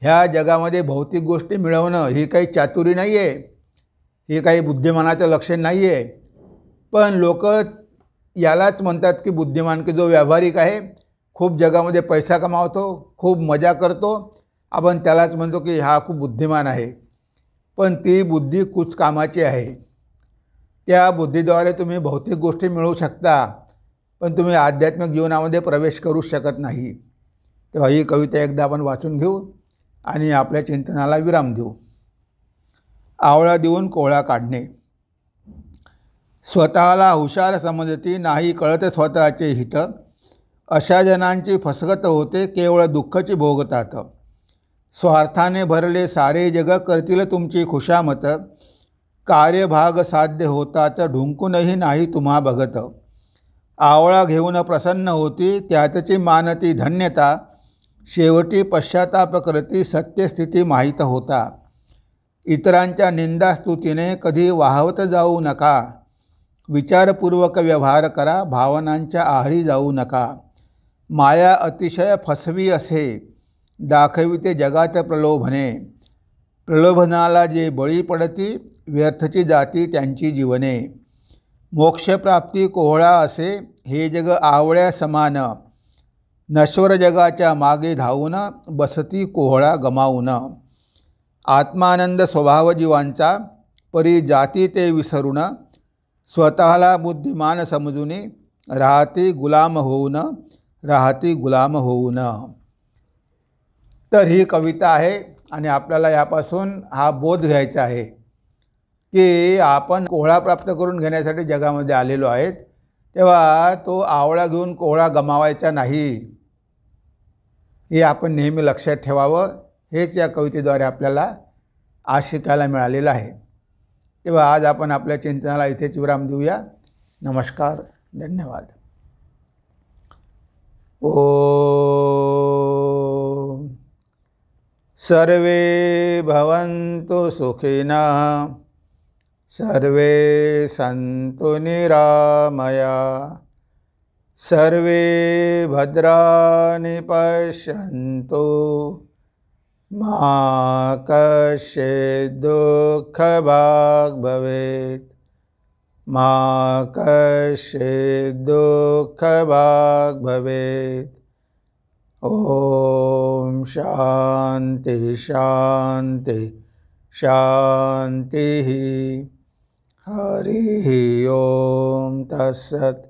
ह्या जगामध्ये भौतिक गोष्टी मिळवणं ही काही चातुरी नाही आहे, हे काही बुद्धिमानाचं लक्षण नाही आहे. पण लोक यालाच म्हणतात की बुद्धिमान, की जो व्यावहारिक आहे, खूप जगामध्ये पैसा कमावतो, खूप मजा करतो, आपण त्यालाच म्हणतो की हा खूप बुद्धिमान आहे. पण ती बुद्धी कुछ कामाची आहे. त्या बुद्धीद्वारे तुम्ही भौतिक गोष्टी मिळवू शकता, पण तुम्ही आध्यात्मिक जीवनामध्ये प्रवेश करू शकत नाही. तेव्हा ही कविता एकदा आपण वाचून घेऊ आणि आपल्या चिंतनाला विराम देऊ. आवळा देऊन कोहळा काढणे. स्वतःला हुशार समजती नाही कळत स्वतःचे हित, अशा जनांची फसगत होते केवळ दुःखची भोगतात. स्वार्थाने भरले सारे जग करतील तुमची खुशामत, कार्यभाग साध्य होताच ढुंकूनही नाही तुम्हा बघत. आवळा घेऊन प्रसन्न होती त्यातची मानती धन्यता, शेवटी पश्चाताप करती सत्यस्थिती माहीत होता. इतरांच्या निंदास्तुतीने कधी वाहवत जाऊ नका, विचारपूर्वक व्यवहार करा भावनांच्या आहारी जाऊ नका. माया अतिशय फसवी असे दाखविते जगात प्रलोभने, प्रलोभनाला जे बळी पडती व्यर्थची जाती त्यांची जीवने. मोक्षप्राप्ती कोहळा असे हे जग आवळ्या समान, नश्वर जगाच्या मागे धावून बसती कोहळा गमावून. आत्मानंद स्वभाव जीवांचा परी जाती ते विसरून, स्वतःला बुद्धिमान समजून राहती गुलाम होऊन, राहती गुलाम होऊन. तर ही कविता आहे आणि आपल्याला यापासून हा बोध घ्यायचा आहे की आपण कोहळा प्राप्त करून घेण्यासाठी जगामध्ये आलेलो आहेत, तेव्हा तो आवळा घेऊन कोहळा गमावायचा नाही, हे आपण नेहमी लक्षात ठेवावं. हेच या कवितेद्वारे आपल्याला आज शिकायला मिळालेलं आहे. तेव्हा आज आपण आपल्या चिंतनाला इथेच विराम देऊया. नमस्कार, धन्यवाद. ओम सर्वे भवन्तु सुखिनः, सर्वे सन्तु निरामया, सर्वे भद्राणि पश्यन्तु, मा कश्चित् दुःखभाग् भवेत्, मा कश्चित् दुःखभाग् भवेत्. ओम शांति शांति शांतिः. हरिः ओम तत्सत्.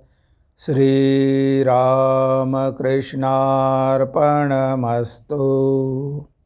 श्रीरामकृष्णार्पणमस्तु.